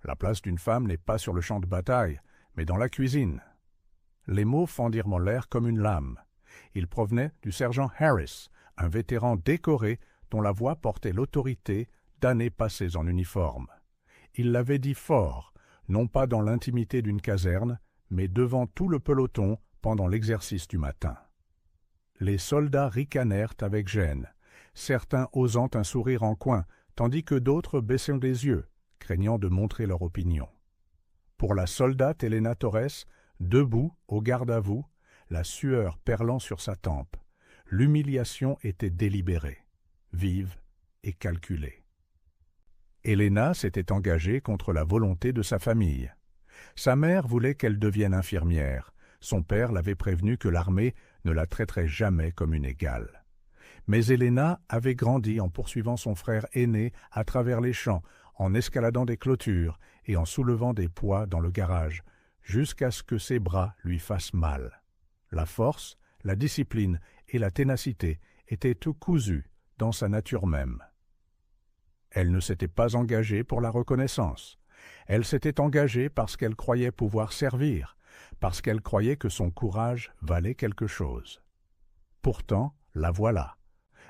La place d'une femme n'est pas sur le champ de bataille, mais dans la cuisine. Les mots fendirent Moller comme une lame. Ils provenaient du sergent Harris, un vétéran décoré dont la voix portait l'autorité d'années passées en uniforme. Il l'avait dit fort, non pas dans l'intimité d'une caserne, mais devant tout le peloton pendant l'exercice du matin. Les soldats ricanèrent avec gêne, certains osant un sourire en coin, tandis que d'autres baissaient les yeux, craignant de montrer leur opinion. Pour la soldate Helena Torres, debout, au garde-à-vous, la sueur perlant sur sa tempe, l'humiliation était délibérée, vive et calculée. Helena s'était engagée contre la volonté de sa famille. Sa mère voulait qu'elle devienne infirmière. Son père l'avait prévenu que l'armée ne la traiterait jamais comme une égale. Mais Helena avait grandi en poursuivant son frère aîné à travers les champs, en escaladant des clôtures et en soulevant des poids dans le garage, jusqu'à ce que ses bras lui fassent mal. La force, la discipline et la ténacité étaient tout cousues dans sa nature même. Elle ne s'était pas engagée pour la reconnaissance. Elle s'était engagée parce qu'elle croyait pouvoir servir, parce qu'elle croyait que son courage valait quelque chose. Pourtant, la voilà,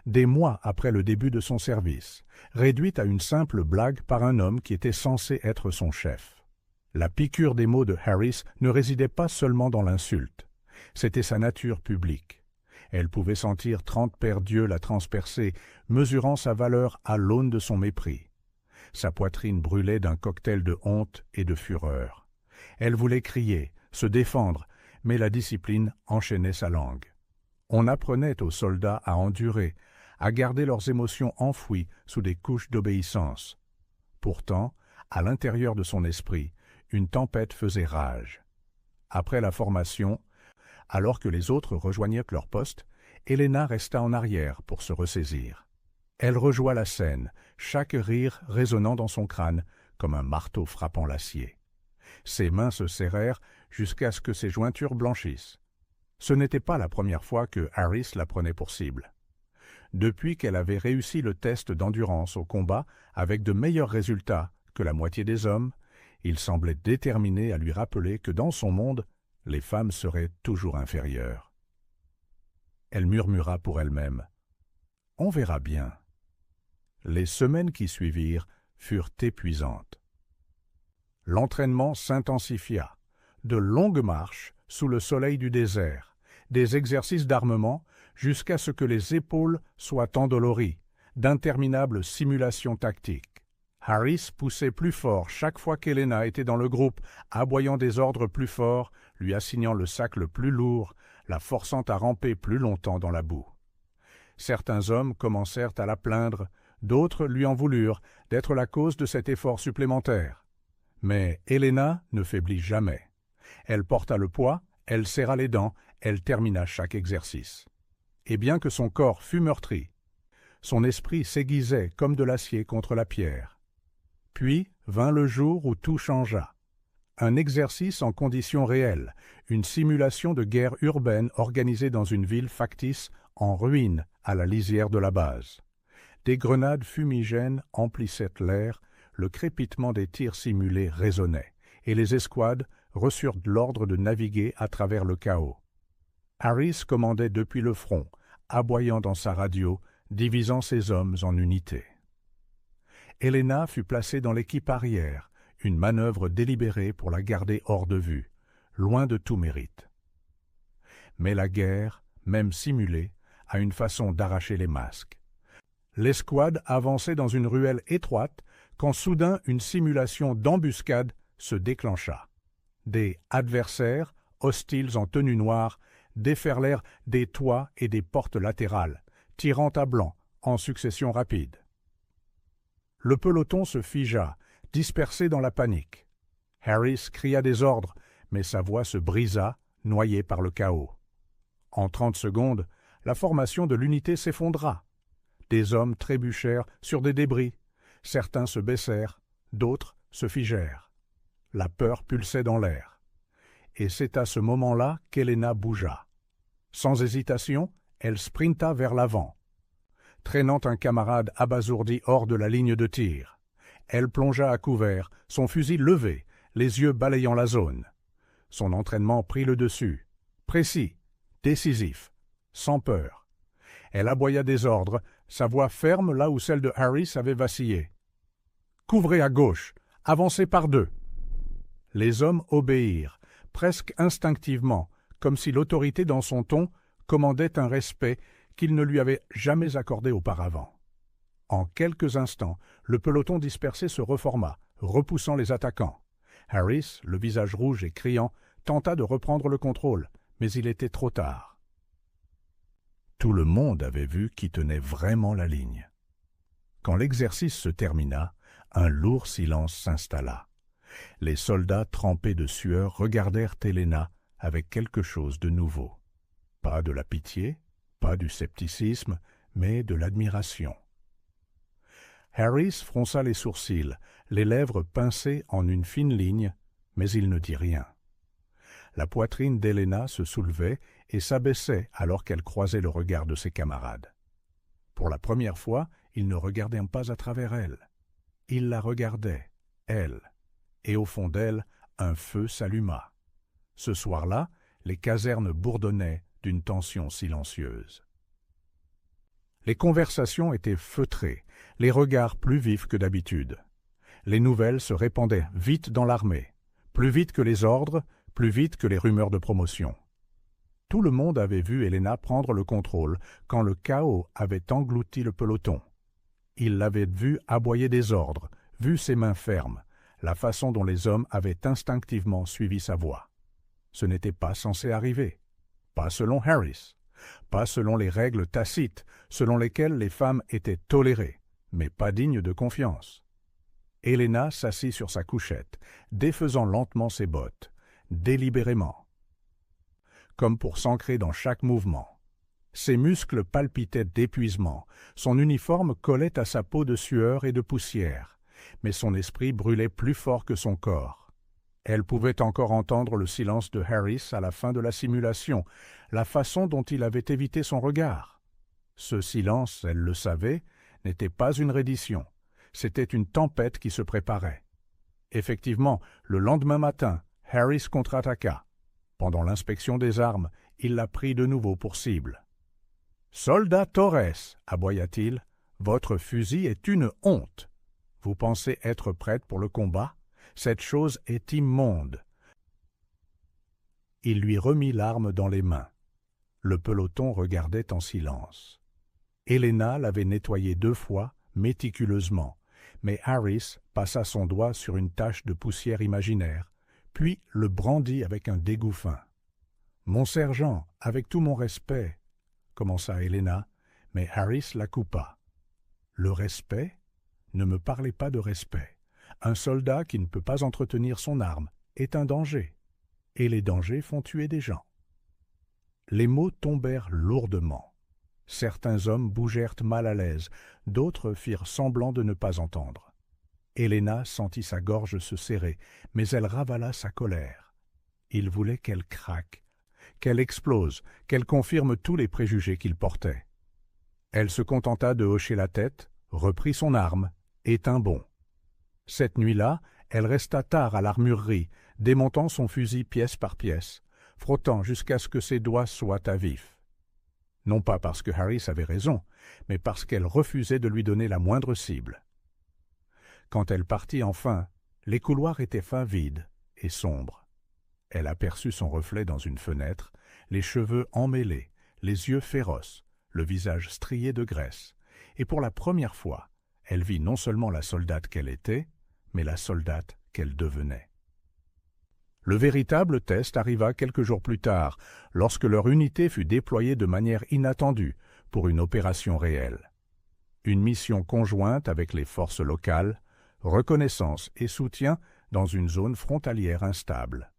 des mois après le début de son service, réduite à une simple blague par un homme qui était censé être son chef. La piqûre des mots de Harris ne résidait pas seulement dans l'insulte. C'était sa nature publique. Elle pouvait sentir 30 paires d'yeux la transpercer, mesurant sa valeur à l'aune de son mépris. Sa poitrine brûlait d'un cocktail de honte et de fureur. Elle voulait crier, se défendre, mais la discipline enchaînait sa langue. On apprenait aux soldats à endurer, à garder leurs émotions enfouies sous des couches d'obéissance. Pourtant, à l'intérieur de son esprit, une tempête faisait rage. Après la formation, alors que les autres rejoignaient leur poste, Helena resta en arrière pour se ressaisir. Elle rejoua la scène, chaque rire résonnant dans son crâne comme un marteau frappant l'acier. Ses mains se serrèrent jusqu'à ce que ses jointures blanchissent. Ce n'était pas la première fois que Harris la prenait pour cible. Depuis qu'elle avait réussi le test d'endurance au combat avec de meilleurs résultats que la moitié des hommes, il semblait déterminé à lui rappeler que dans son monde, les femmes seraient toujours inférieures. Elle murmura pour elle-même. « On verra bien. » Les semaines qui suivirent furent épuisantes. L'entraînement s'intensifia. De longues marches sous le soleil du désert, des exercices d'armement jusqu'à ce que les épaules soient endolories, d'interminables simulations tactiques. Harris poussait plus fort chaque fois qu'Helena était dans le groupe, aboyant des ordres plus forts, lui assignant le sac le plus lourd, la forçant à ramper plus longtemps dans la boue. Certains hommes commencèrent à la plaindre, d'autres lui en voulurent d'être la cause de cet effort supplémentaire. Mais Helena ne faiblit jamais. Elle porta le poids, elle serra les dents, elle termina chaque exercice. Et bien que son corps fût meurtri, son esprit s'aiguisait comme de l'acier contre la pierre. Puis vint le jour où tout changea. Un exercice en conditions réelles, une simulation de guerre urbaine organisée dans une ville factice en ruine à la lisière de la base. Des grenades fumigènes emplissaient l'air, le crépitement des tirs simulés résonnait, et les escouades reçurent l'ordre de naviguer à travers le chaos. Harris commandait depuis le front, aboyant dans sa radio, divisant ses hommes en unités. Helena fut placée dans l'équipe arrière, une manœuvre délibérée pour la garder hors de vue, loin de tout mérite. Mais la guerre, même simulée, a une façon d'arracher les masques. L'escouade avançait dans une ruelle étroite quand soudain une simulation d'embuscade se déclencha. Des adversaires, hostiles en tenue noire, déferlèrent des toits et des portes latérales, tirant à blanc, en succession rapide. Le peloton se figea, dispersé dans la panique. Harris cria des ordres, mais sa voix se brisa, noyée par le chaos. En 30 secondes, la formation de l'unité s'effondra. Des hommes trébuchèrent sur des débris. Certains se baissèrent, d'autres se figèrent. La peur pulsait dans l'air. Et c'est à ce moment-là qu'Helena bougea. Sans hésitation, elle sprinta vers l'avant. Traînant un camarade abasourdi hors de la ligne de tir, Elle plongea à couvert, son fusil levé, les yeux balayant la zone. Son entraînement prit le dessus. Précis, décisif, sans peur. Elle aboya des ordres, sa voix ferme là où celle de Harris avait vacillé. « Couvrez à gauche, avancez par deux. » Les hommes obéirent, presque instinctivement, comme si l'autorité dans son ton commandait un respect qu'il ne lui avait jamais accordé auparavant. En quelques instants, le peloton dispersé se reforma, repoussant les attaquants. Harris, le visage rouge et criant, tenta de reprendre le contrôle, mais il était trop tard. Tout le monde avait vu qui tenait vraiment la ligne. Quand l'exercice se termina, un lourd silence s'installa. Les soldats trempés de sueur regardèrent Helena avec quelque chose de nouveau. Pas de la pitié, pas du scepticisme, mais de l'admiration. Harris fronça les sourcils, les lèvres pincées en une fine ligne, mais il ne dit rien. La poitrine d'Helena se soulevait et s'abaissait alors qu'elle croisait le regard de ses camarades. Pour la première fois, il ne regardait pas à travers elle. Il la regardait, elle, et au fond d'elle, un feu s'alluma. Ce soir-là, les casernes bourdonnaient d'une tension silencieuse. Les conversations étaient feutrées, les regards plus vifs que d'habitude. Les nouvelles se répandaient vite dans l'armée, plus vite que les ordres, plus vite que les rumeurs de promotion. Tout le monde avait vu Helena prendre le contrôle quand le chaos avait englouti le peloton. Il l'avait vue aboyer des ordres, vu ses mains fermes, la façon dont les hommes avaient instinctivement suivi sa voix. Ce n'était pas censé arriver. Pas selon Harris. Pas selon les règles tacites, selon lesquelles les femmes étaient tolérées, mais pas dignes de confiance. Helena s'assit sur sa couchette, défaisant lentement ses bottes, délibérément, comme pour s'ancrer dans chaque mouvement. Ses muscles palpitaient d'épuisement, son uniforme collait à sa peau de sueur et de poussière, mais son esprit brûlait plus fort que son corps. Elle pouvait encore entendre le silence de Harris à la fin de la simulation, la façon dont il avait évité son regard. Ce silence, elle le savait, n'était pas une reddition, c'était une tempête qui se préparait. Effectivement, le lendemain matin, Harris contre-attaqua. Pendant l'inspection des armes, il la prit de nouveau pour cible. « Soldat Torres, aboya-t-il, votre fusil est une honte. Vous pensez être prête pour le combat? Cette chose est immonde. » Il lui remit l'arme dans les mains. Le peloton regardait en silence. Helena l'avait nettoyé 2 fois, méticuleusement, mais Harris passa son doigt sur une tache de poussière imaginaire, puis le brandit avec un dégoût fin. « Mon sergent, avec tout mon respect, » commença Helena, mais Harris la coupa. « Le respect? Ne me parlez pas de respect. Un soldat qui ne peut pas entretenir son arme est un danger, et les dangers font tuer des gens. » Les mots tombèrent lourdement. Certains hommes bougèrent mal à l'aise, d'autres firent semblant de ne pas entendre. Helena sentit sa gorge se serrer, mais elle ravala sa colère. Il voulait qu'elle craque, qu'elle explose, qu'elle confirme tous les préjugés qu'il portait. Elle se contenta de hocher la tête, reprit son arme et tint bon. Cette nuit-là, elle resta tard à l'armurerie, démontant son fusil pièce par pièce, frottant jusqu'à ce que ses doigts soient à vif. Non pas parce que Harris avait raison, mais parce qu'elle refusait de lui donner la moindre cible. Quand elle partit enfin, les couloirs étaient fin vides et sombres. Elle aperçut son reflet dans une fenêtre, les cheveux emmêlés, les yeux féroces, le visage strié de graisse, et pour la première fois, elle vit non seulement la soldate qu'elle était, mais la soldate qu'elle devenait. Le véritable test arriva quelques jours plus tard, lorsque leur unité fut déployée de manière inattendue pour une opération réelle. Une mission conjointe avec les forces locales, reconnaissance et soutien dans une zone frontalière instable.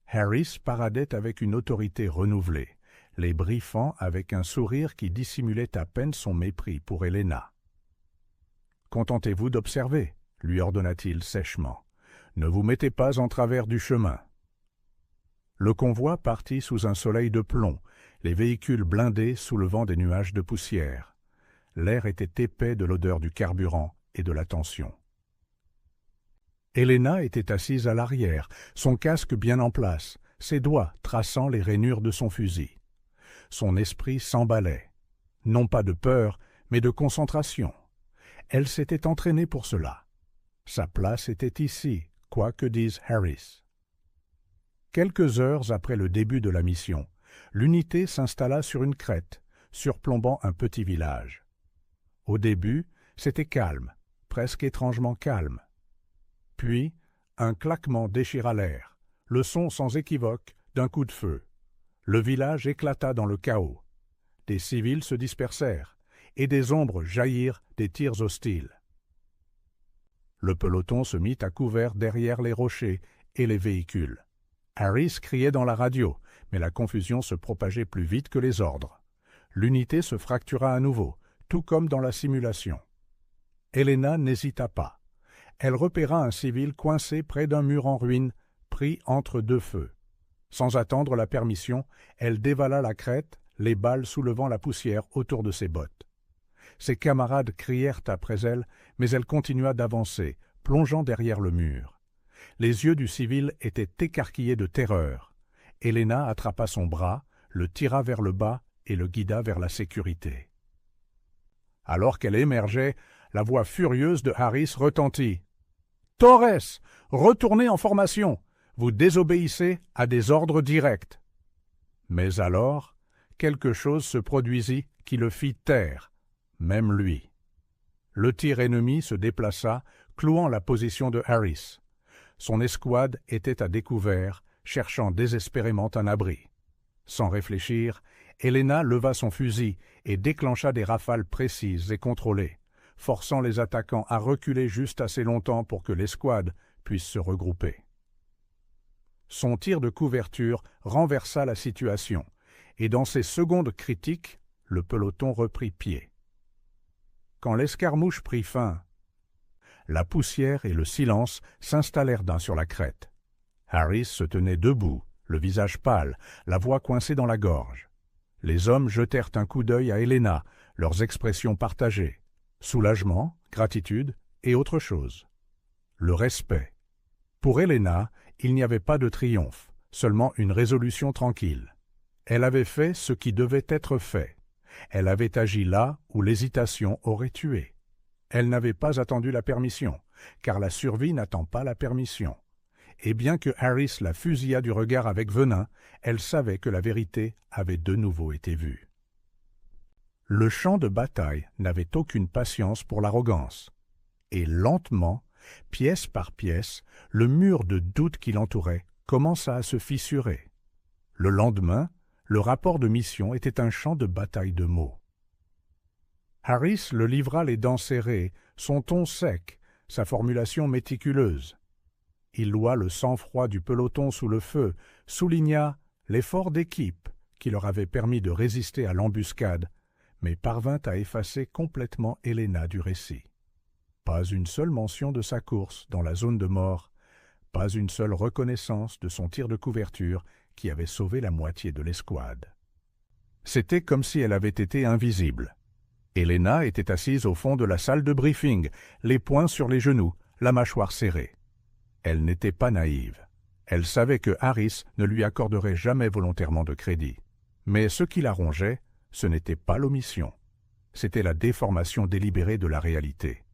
Harris paradait avec une autorité renouvelée, les briefant avec un sourire qui dissimulait à peine son mépris pour Helena. « Contentez-vous d'observer, » lui ordonna-t-il sèchement. « Ne vous mettez pas en travers du chemin. » Le convoi partit sous un soleil de plomb, les véhicules blindés soulevant des nuages de poussière. L'air était épais de l'odeur du carburant et de la tension. Helena était assise à l'arrière, son casque bien en place, ses doigts traçant les rainures de son fusil. Son esprit s'emballait, non pas de peur, mais de concentration. Elle s'était entraînée pour cela. Sa place était ici, quoi que dise Harris. Quelques heures après le début de la mission, l'unité s'installa sur une crête, surplombant un petit village. Au début, c'était calme, presque étrangement calme. Puis, un claquement déchira l'air, le son sans équivoque d'un coup de feu. Le village éclata dans le chaos. Des civils se dispersèrent, et des ombres jaillirent des tirs hostiles. Le peloton se mit à couvert derrière les rochers et les véhicules. Harris criait dans la radio, mais la confusion se propageait plus vite que les ordres. L'unité se fractura à nouveau, tout comme dans la simulation. Helena n'hésita pas. Elle repéra un civil coincé près d'un mur en ruine, pris entre deux feux. Sans attendre la permission, elle dévala la crête, les balles soulevant la poussière autour de ses bottes. Ses camarades crièrent après elle, mais elle continua d'avancer, plongeant derrière le mur. Les yeux du civil étaient écarquillés de terreur. Helena attrapa son bras, le tira vers le bas et le guida vers la sécurité. Alors qu'elle émergeait, la voix furieuse de Harris retentit. « Torres, retournez en formation. Vous désobéissez à des ordres directs. » Mais alors, quelque chose se produisit qui le fit taire, même lui. Le tir ennemi se déplaça, clouant la position de Harris. Son escouade était à découvert, cherchant désespérément un abri. Sans réfléchir, Helena leva son fusil et déclencha des rafales précises et contrôlées, forçant les attaquants à reculer juste assez longtemps pour que l'escouade puisse se regrouper. Son tir de couverture renversa la situation, et dans ces secondes critiques, le peloton reprit pied. Quand l'escarmouche prit fin, la poussière et le silence s'installèrent d'un sur la crête. Harris se tenait debout, le visage pâle, la voix coincée dans la gorge. Les hommes jetèrent un coup d'œil à Helena, leurs expressions partagées. Soulagement, gratitude et autre chose. Le respect. Pour Helena, il n'y avait pas de triomphe, seulement une résolution tranquille. Elle avait fait ce qui devait être fait. Elle avait agi là où l'hésitation aurait tué. Elle n'avait pas attendu la permission, car la survie n'attend pas la permission. Et bien que Harris la fusillât du regard avec venin, elle savait que la vérité avait de nouveau été vue. Le champ de bataille n'avait aucune patience pour l'arrogance. Et lentement, pièce par pièce, le mur de doute qui l'entourait commença à se fissurer. Le lendemain, le rapport de mission était un champ de bataille de mots. Harris le livra les dents serrées, son ton sec, sa formulation méticuleuse. Il loua le sang-froid du peloton sous le feu, souligna l'effort d'équipe qui leur avait permis de résister à l'embuscade, mais parvint à effacer complètement Helena du récit. Pas une seule mention de sa course dans la zone de mort, pas une seule reconnaissance de son tir de couverture qui avait sauvé la moitié de l'escouade. C'était comme si elle avait été invisible. Helena était assise au fond de la salle de briefing, les poings sur les genoux, la mâchoire serrée. Elle n'était pas naïve. Elle savait que Harris ne lui accorderait jamais volontairement de crédit. Mais ce qui la rongeait, ce n'était pas l'omission. C'était la déformation délibérée de la réalité.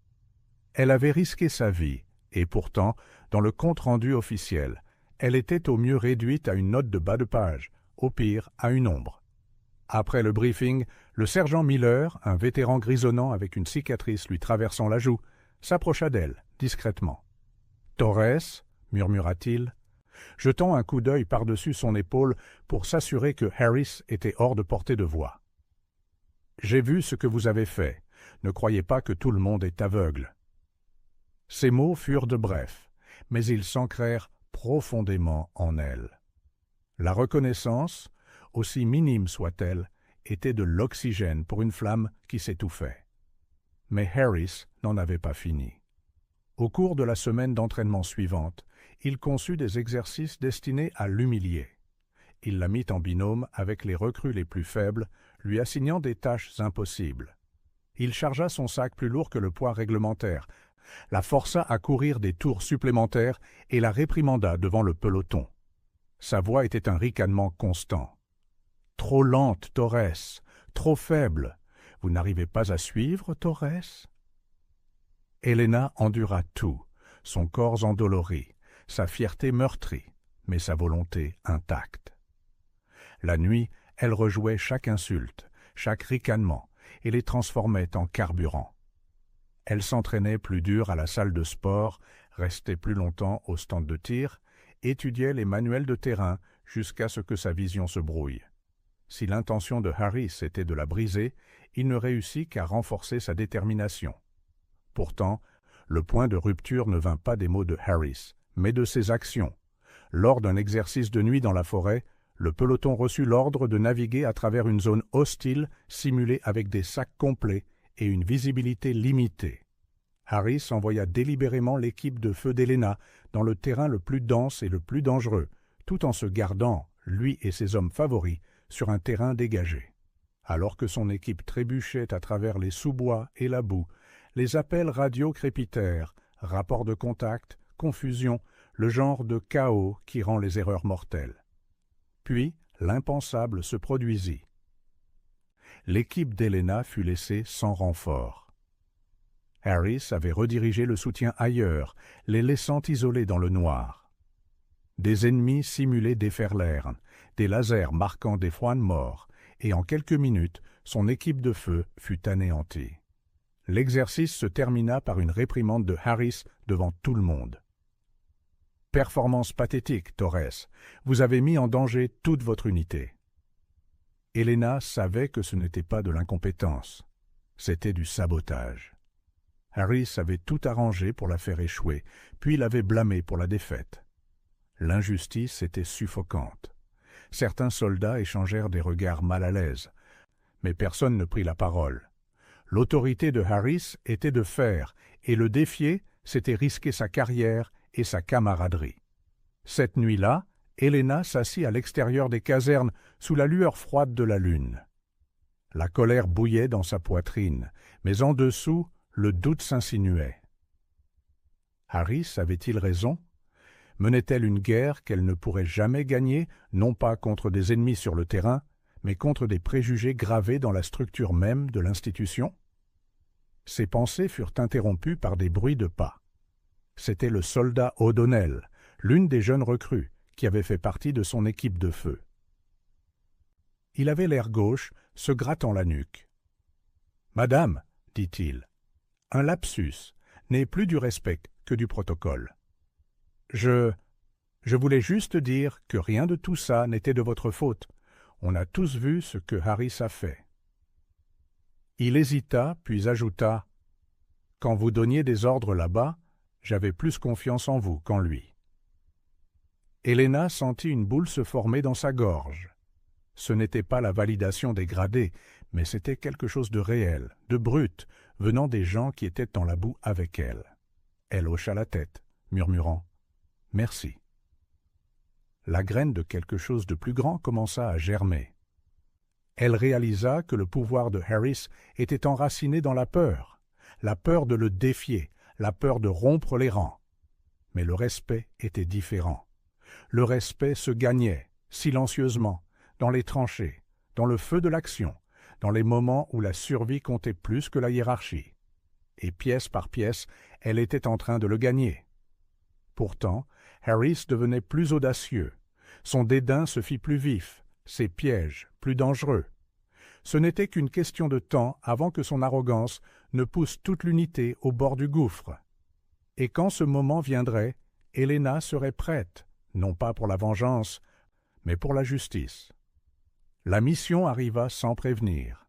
Elle avait risqué sa vie, et pourtant, dans le compte-rendu officiel, elle était au mieux réduite à une note de bas de page, au pire à une ombre. Après le briefing, le sergent Miller, un vétéran grisonnant avec une cicatrice lui traversant la joue, s'approcha d'elle, discrètement. « Torres » murmura-t-il, jetant un coup d'œil par-dessus son épaule pour s'assurer que Harris était hors de portée de voix. « J'ai vu ce que vous avez fait. Ne croyez pas que tout le monde est aveugle. » Ces mots furent de brefs, mais ils s'ancrèrent profondément en elle. La reconnaissance, aussi minime soit-elle, était de l'oxygène pour une flamme qui s'étouffait. Mais Harris n'en avait pas fini. Au cours de la semaine d'entraînement suivante, il conçut des exercices destinés à l'humilier. Il la mit en binôme avec les recrues les plus faibles, lui assignant des tâches impossibles. Il chargea son sac plus lourd que le poids réglementaire, la força à courir des tours supplémentaires et la réprimanda devant le peloton. Sa voix était un ricanement constant. « Trop lente, Torres, trop faible. Vous n'arrivez pas à suivre, Torres ?» Helena endura tout, son corps endolori, sa fierté meurtrie, mais sa volonté intacte. La nuit, elle rejouait chaque insulte, chaque ricanement, et les transformait en carburant. Elle s'entraînait plus dur à la salle de sport, restait plus longtemps au stand de tir, étudiait les manuels de terrain jusqu'à ce que sa vision se brouille. Si l'intention de Harris était de la briser, il ne réussit qu'à renforcer sa détermination. Pourtant, le point de rupture ne vint pas des mots de Harris, mais de ses actions. Lors d'un exercice de nuit dans la forêt, le peloton reçut l'ordre de naviguer à travers une zone hostile simulée avec des sacs complets et une visibilité limitée. Harris envoya délibérément l'équipe de feu d'Helena dans le terrain le plus dense et le plus dangereux, tout en se gardant, lui et ses hommes favoris, sur un terrain dégagé. Alors que son équipe trébuchait à travers les sous-bois et la boue, les appels radio crépitèrent, rapports de contact, confusion, le genre de chaos qui rend les erreurs mortelles. Puis, l'impensable se produisit. L'équipe d'Helena fut laissée sans renfort. Harris avait redirigé le soutien ailleurs, les laissant isolés dans le noir. Des ennemis simulés déferlèrent, des lasers marquant des points morts, et en quelques minutes, son équipe de feu fut anéantie. L'exercice se termina par une réprimande de Harris devant tout le monde. « Performance pathétique, Torres. Vous avez mis en danger toute votre unité. » Helena savait que ce n'était pas de l'incompétence. C'était du sabotage. Harris avait tout arrangé pour la faire échouer, puis l'avait blâmée pour la défaite. L'injustice était suffocante. Certains soldats échangèrent des regards mal à l'aise, mais personne ne prit la parole. L'autorité de Harris était de fer, et le défier, c'était risquer sa carrière et sa camaraderie. Cette nuit-là, Helena s'assit à l'extérieur des casernes sous la lueur froide de la lune. La colère bouillait dans sa poitrine, mais en dessous, le doute s'insinuait. Harris avait-il raison? Menait-elle une guerre qu'elle ne pourrait jamais gagner, non pas contre des ennemis sur le terrain, mais contre des préjugés gravés dans la structure même de l'institution? Ses pensées furent interrompues par des bruits de pas. C'était le soldat O'Donnell, l'une des jeunes recrues, qui avait fait partie de son équipe de feu. Il avait l'air gauche, se grattant la nuque. « Madame, dit-il, un lapsus n'est plus du respect que du protocole. Je voulais juste dire que rien de tout ça n'était de votre faute. On a tous vu ce que Harris a fait. » Il hésita, puis ajouta « Quand vous donniez des ordres là-bas, j'avais plus confiance en vous qu'en lui. » Helena sentit une boule se former dans sa gorge. Ce n'était pas la validation des gradés, mais c'était quelque chose de réel, de brut, venant des gens qui étaient dans la boue avec elle. Elle hocha la tête, murmurant « Merci ». La graine de quelque chose de plus grand commença à germer. Elle réalisa que le pouvoir de Harris était enraciné dans la peur de le défier, la peur de rompre les rangs. Mais le respect était différent. Le respect se gagnait, silencieusement, dans les tranchées, dans le feu de l'action, dans les moments où la survie comptait plus que la hiérarchie. Et pièce par pièce, elle était en train de le gagner. Pourtant, Harris devenait plus audacieux. Son dédain se fit plus vif, ses pièges plus dangereux. Ce n'était qu'une question de temps avant que son arrogance ne pousse toute l'unité au bord du gouffre. Et quand ce moment viendrait, Helena serait prête, non pas pour la vengeance, mais pour la justice. La mission arriva sans prévenir.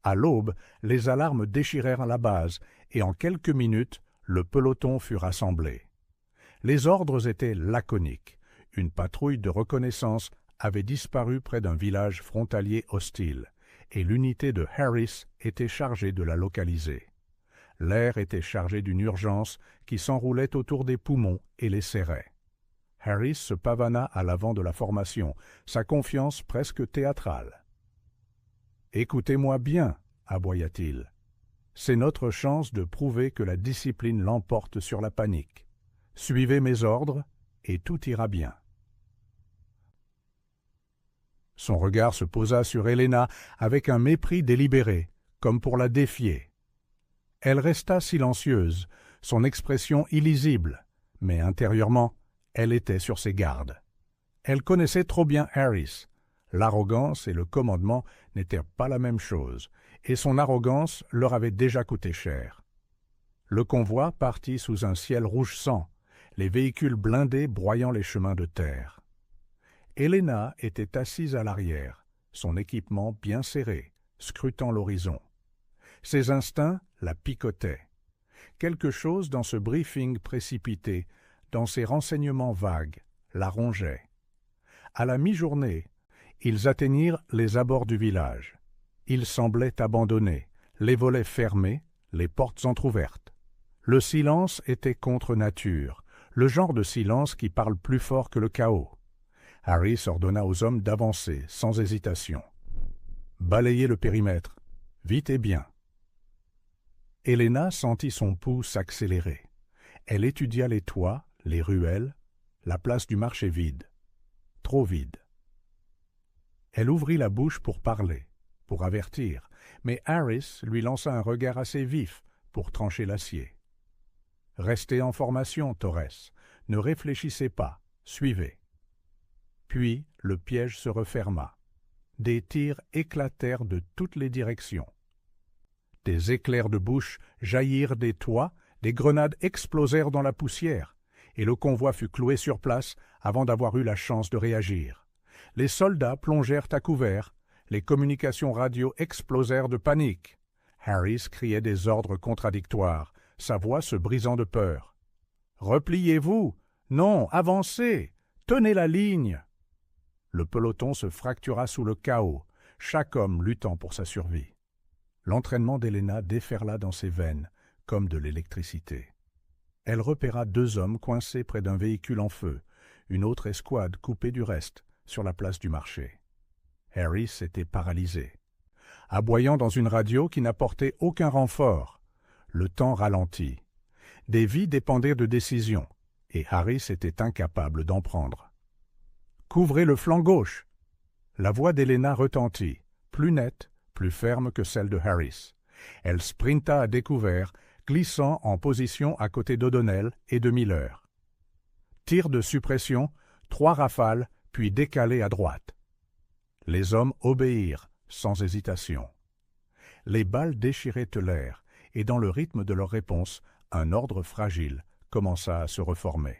À l'aube, les alarmes déchirèrent la base, et en quelques minutes, le peloton fut rassemblé. Les ordres étaient laconiques. Une patrouille de reconnaissance avait disparu près d'un village frontalier hostile, et l'unité de Harris était chargée de la localiser. L'air était chargé d'une urgence qui s'enroulait autour des poumons et les serrait. Harris se pavana à l'avant de la formation, sa confiance presque théâtrale. « Écoutez-moi bien, aboya-t-il. C'est notre chance de prouver que la discipline l'emporte sur la panique. Suivez mes ordres et tout ira bien. » Son regard se posa sur Helena avec un mépris délibéré, comme pour la défier. Elle resta silencieuse, son expression illisible, mais intérieurement, elle était sur ses gardes. Elle connaissait trop bien Harris. L'arrogance et le commandement n'étaient pas la même chose, et son arrogance leur avait déjà coûté cher. Le convoi partit sous un ciel rouge sang, les véhicules blindés broyant les chemins de terre. Helena était assise à l'arrière, son équipement bien serré, scrutant l'horizon. Ses instincts la picotaient. Quelque chose dans ce briefing précipité, dans ces renseignements vagues, la rongeait. À la mi-journée, ils atteignirent les abords du village. Ils semblaient abandonnés, les volets fermés, les portes entr'ouvertes. Le silence était contre nature, le genre de silence qui parle plus fort que le chaos. Harris ordonna aux hommes d'avancer, sans hésitation. « Balayez le périmètre, vite et bien. » Helena sentit son pouls s'accélérer. Elle étudia les toits, les ruelles, la place du marché vide. Trop vide. Elle ouvrit la bouche pour parler, pour avertir, mais Harris lui lança un regard assez vif pour trancher l'acier. « Restez en formation, Torres. Ne réfléchissez pas. Suivez. » Puis le piège se referma. Des tirs éclatèrent de toutes les directions. Des éclairs de bouche jaillirent des toits, des grenades explosèrent dans la poussière, et le convoi fut cloué sur place avant d'avoir eu la chance de réagir. Les soldats plongèrent à couvert, les communications radio explosèrent de panique. Harris criait des ordres contradictoires, sa voix se brisant de peur. « Repliez-vous! Non, avancez! Tenez la ligne !» Le peloton se fractura sous le chaos, chaque homme luttant pour sa survie. L'entraînement d'Helena déferla dans ses veines, comme de l'électricité. Elle repéra 2 hommes coincés près d'un véhicule en feu, une autre escouade coupée du reste, sur la place du marché. Harris était paralysé. Aboyant dans une radio qui n'apportait aucun renfort, le temps ralentit. Des vies dépendaient de décisions, et Harris était incapable d'en prendre. « Couvrez le flanc gauche !» La voix d'Helena retentit, plus nette, plus ferme que celle de Harris. Elle sprinta à découvert, glissant en position à côté d'O'Donnell et de Miller. Tir de suppression, 3 rafales, puis décalé à droite. Les hommes obéirent, sans hésitation. Les balles déchiraient l'air, et dans le rythme de leur réponse, un ordre fragile commença à se reformer.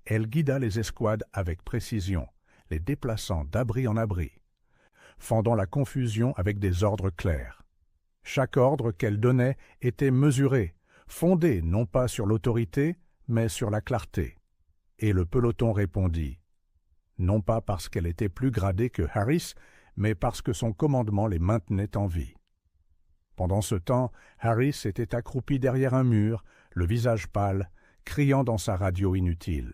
Elle guida les escouades avec précision, les déplaçant d'abri en abri, fendant la confusion avec des ordres clairs. Chaque ordre qu'elle donnait était mesuré, fondé non pas sur l'autorité, mais sur la clarté. Et le peloton répondit, non pas parce qu'elle était plus gradée que Harris, mais parce que son commandement les maintenait en vie. Pendant ce temps, Harris était accroupi derrière un mur, le visage pâle, criant dans sa radio inutile.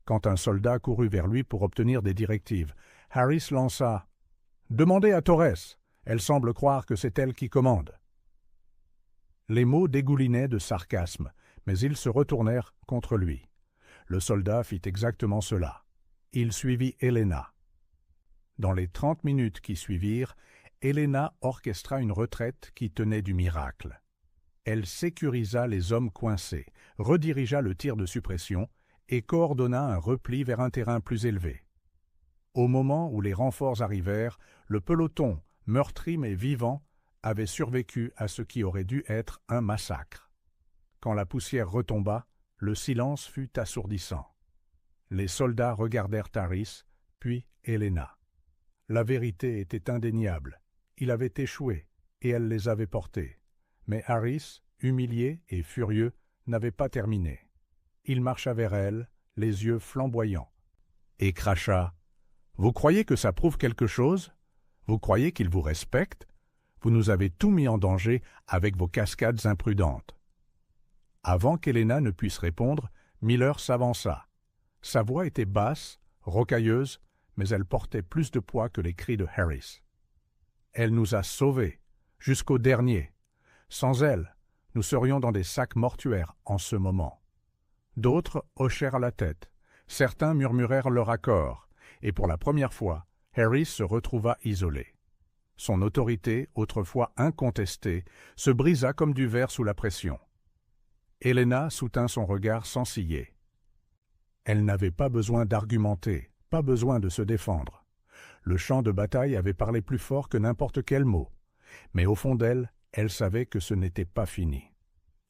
Quand un soldat courut vers lui pour obtenir des directives, Harris lança « Demandez à Torres, elle semble croire que c'est elle qui commande. » Les mots dégoulinaient de sarcasme, mais ils se retournèrent contre lui. Le soldat fit exactement cela. Il suivit Helena. Dans les 30 minutes qui suivirent, Helena orchestra une retraite qui tenait du miracle. Elle sécurisa les hommes coincés, redirigea le tir de suppression et coordonna un repli vers un terrain plus élevé. Au moment où les renforts arrivèrent, le peloton, meurtri mais vivant, avait survécu à ce qui aurait dû être un massacre. Quand la poussière retomba, le silence fut assourdissant. Les soldats regardèrent Harris, puis Helena. La vérité était indéniable. Il avait échoué, et elle les avait portés. Mais Harris, humilié et furieux, n'avait pas terminé. Il marcha vers elle, les yeux flamboyants, et cracha « Vous croyez que ça prouve quelque chose? Vous croyez qu'il vous respecte? Vous nous avez tout mis en danger avec vos cascades imprudentes. » Avant qu'Helena ne puisse répondre, Miller s'avança. Sa voix était basse, rocailleuse, mais elle portait plus de poids que les cris de Harris. « Elle nous a sauvés, jusqu'au dernier. Sans elle, nous serions dans des sacs mortuaires en ce moment. D'autres hochèrent la tête. Certains murmurèrent leur accord, et pour la première fois, Harris se retrouva isolé. Son autorité, autrefois incontestée, se brisa comme du verre sous la pression. Helena soutint son regard sans ciller. Elle n'avait pas besoin d'argumenter, pas besoin de se défendre. Le champ de bataille avait parlé plus fort que n'importe quel mot. Mais au fond d'elle, elle savait que ce n'était pas fini.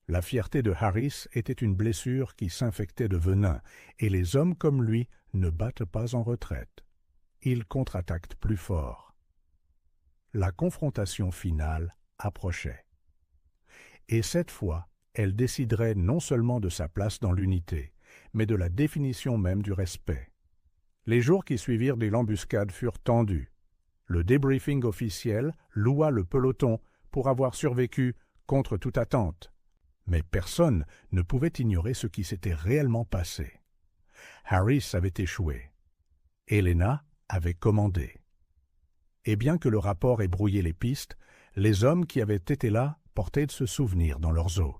La fierté de Harris était une blessure qui s'infectait de venin, et les hommes comme lui ne battent pas en retraite. Ils contre-attaquent plus fort. La confrontation finale approchait. Et cette fois, elle déciderait non seulement de sa place dans l'unité, mais de la définition même du respect. Les jours qui suivirent de l'embuscade furent tendus. Le débriefing officiel loua le peloton pour avoir survécu contre toute attente. Mais personne ne pouvait ignorer ce qui s'était réellement passé. Harris avait échoué. Helena avait commandé. Et bien que le rapport ait brouillé les pistes, les hommes qui avaient été là portaient de ce souvenir dans leurs os.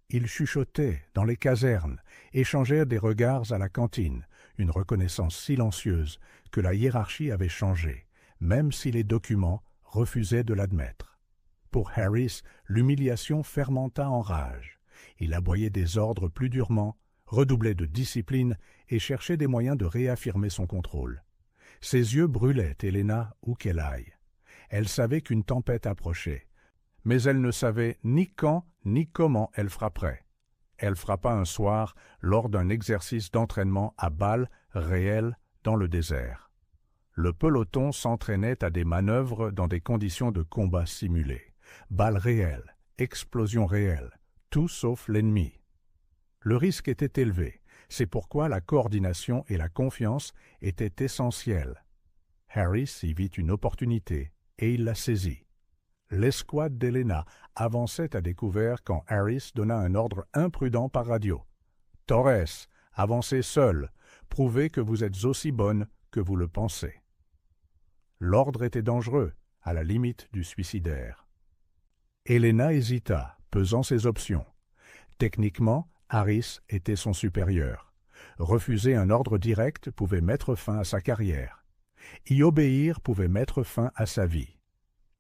Ils chuchotaient dans les casernes, échangèrent des regards à la cantine, une reconnaissance silencieuse que la hiérarchie avait changée, même si les documents refusaient de l'admettre. Pour Harris, l'humiliation fermenta en rage. Il aboyait des ordres plus durement, redoublait de discipline et cherchait des moyens de réaffirmer son contrôle. Ses yeux brûlaient Helena où qu'elle aille. Elle savait qu'une tempête approchait, mais elle ne savait ni quand ni comment elle frapperait. Elle frappa un soir lors d'un exercice d'entraînement à balles réelles dans le désert. Le peloton s'entraînait à des manœuvres dans des conditions de combat simulées. Balles réelles, explosions réelles, tout sauf l'ennemi. Le risque était élevé, c'est pourquoi la coordination et la confiance étaient essentielles. Harris y vit une opportunité et il la saisit. L'escouade d'Helena avançait à découvert quand Harris donna un ordre imprudent par radio. « Torres, avancez seul, prouvez que vous êtes aussi bonne que vous le pensez. » L'ordre était dangereux, à la limite du suicidaire. Helena hésita, pesant ses options. Techniquement, Harris était son supérieur. Refuser un ordre direct pouvait mettre fin à sa carrière. Y obéir pouvait mettre fin à sa vie.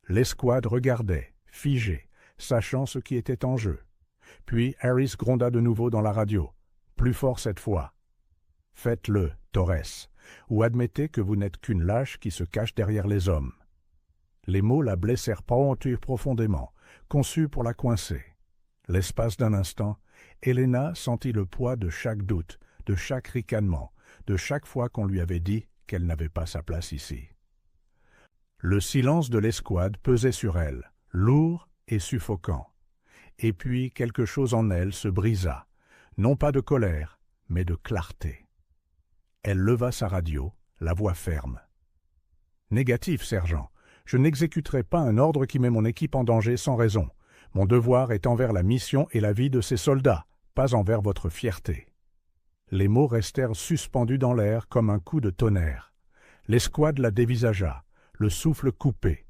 L'escouade regardait, figée, sachant ce qui était en jeu. Puis Harris gronda de nouveau dans la radio, plus fort cette fois. « Faites-le, Torres, ou admettez que vous n'êtes qu'une lâche qui se cache derrière les hommes. » Les mots la blessèrent profondément, conçus pour la coincer. L'espace d'un instant, Helena sentit le poids de chaque doute, de chaque ricanement, de chaque fois qu'on lui avait dit qu'elle n'avait pas sa place ici. Le silence de l'escouade pesait sur elle, lourd et suffocant. Et puis quelque chose en elle se brisa, non pas de colère, mais de clarté. Elle leva sa radio, la voix ferme. « Négatif, sergent. Je n'exécuterai pas un ordre qui met mon équipe en danger sans raison. Mon devoir est envers la mission et la vie de ces soldats, pas envers votre fierté. » Les mots restèrent suspendus dans l'air comme un coup de tonnerre. L'escouade la dévisagea, le souffle coupé.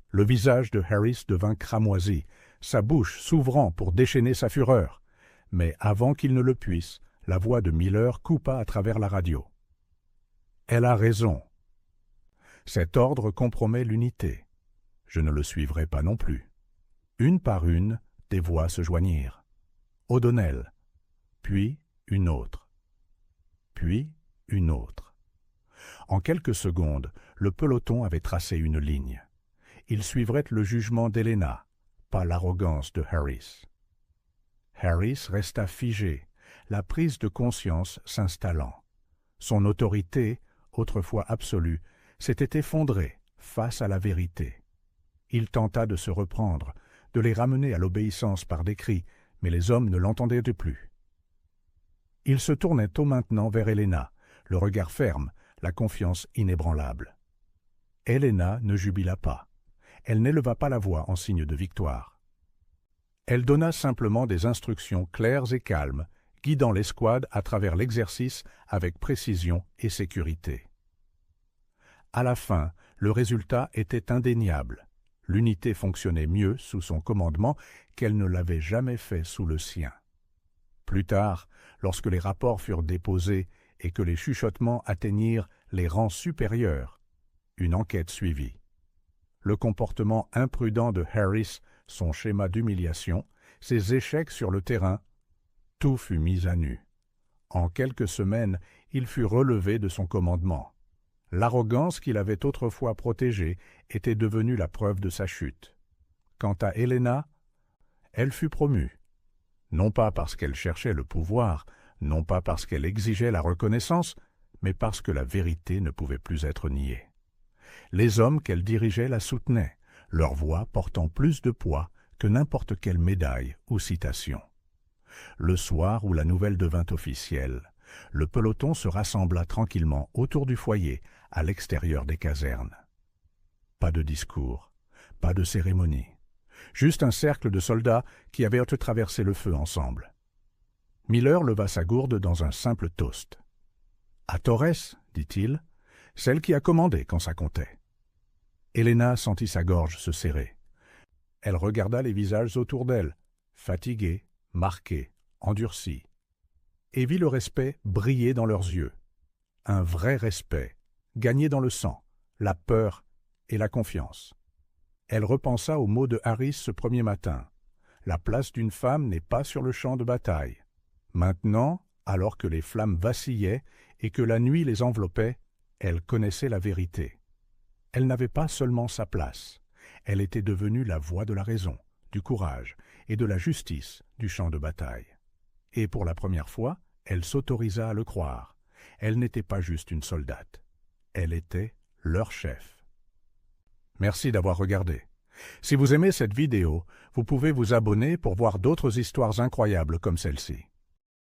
Le visage de Harris devint cramoisi, sa bouche s'ouvrant pour déchaîner sa fureur. Mais avant qu'il ne le puisse, la voix de Miller coupa à travers la radio. « Elle a raison. Cet ordre compromet l'unité. Je ne le suivrai pas non plus. » Une par une, des voix se joignirent. O'Donnell, puis une autre, puis une autre. En quelques secondes, le peloton avait tracé une ligne. Il suivrait le jugement d'Helena, pas l'arrogance de Harris. Harris resta figé, la prise de conscience s'installant. Son autorité, autrefois absolue, s'était effondrée face à la vérité. Il tenta de se reprendre, de les ramener à l'obéissance par des cris, mais les hommes ne l'entendaient plus. Il se tournait tôt maintenant vers Helena, le regard ferme, la confiance inébranlable. Helena ne jubila pas. Elle n'éleva pas la voix en signe de victoire. Elle donna simplement des instructions claires et calmes, guidant l'escouade à travers l'exercice avec précision et sécurité. À la fin, le résultat était indéniable. L'unité fonctionnait mieux sous son commandement qu'elle ne l'avait jamais fait sous le sien. Plus tard, lorsque les rapports furent déposés et que les chuchotements atteignirent les rangs supérieurs, une enquête suivit. Le comportement imprudent de Harris, son schéma d'humiliation, ses échecs sur le terrain, tout fut mis à nu. En quelques semaines, il fut relevé de son commandement. L'arrogance qu'il avait autrefois protégée était devenue la preuve de sa chute. Quant à Helena, elle fut promue. Non pas parce qu'elle cherchait le pouvoir, non pas parce qu'elle exigeait la reconnaissance, mais parce que la vérité ne pouvait plus être niée. Les hommes qu'elle dirigeait la soutenaient, leur voix portant plus de poids que n'importe quelle médaille ou citation. Le soir où la nouvelle devint officielle, le peloton se rassembla tranquillement autour du foyer, à l'extérieur des casernes. Pas de discours, pas de cérémonie, juste un cercle de soldats qui avaient traversé le feu ensemble. Miller leva sa gourde dans un simple toast. « À Torres, dit-il, celle qui a commandé quand ça comptait. » Helena sentit sa gorge se serrer. Elle regarda les visages autour d'elle, fatigués, marqués, endurcis, et vit le respect briller dans leurs yeux. Un vrai respect, gagné dans le sang, la peur et la confiance. Elle repensa aux mots de Harris ce premier matin. La place d'une femme n'est pas sur le champ de bataille. Maintenant, alors que les flammes vacillaient et que la nuit les enveloppait, elle connaissait la vérité. Elle n'avait pas seulement sa place, elle était devenue la voix de la raison, du courage et de la justice du champ de bataille. Et pour la première fois, elle s'autorisa à le croire. Elle n'était pas juste une soldate. Elle était leur chef. Merci d'avoir regardé. Si vous aimez cette vidéo, vous pouvez vous abonner pour voir d'autres histoires incroyables comme celle-ci.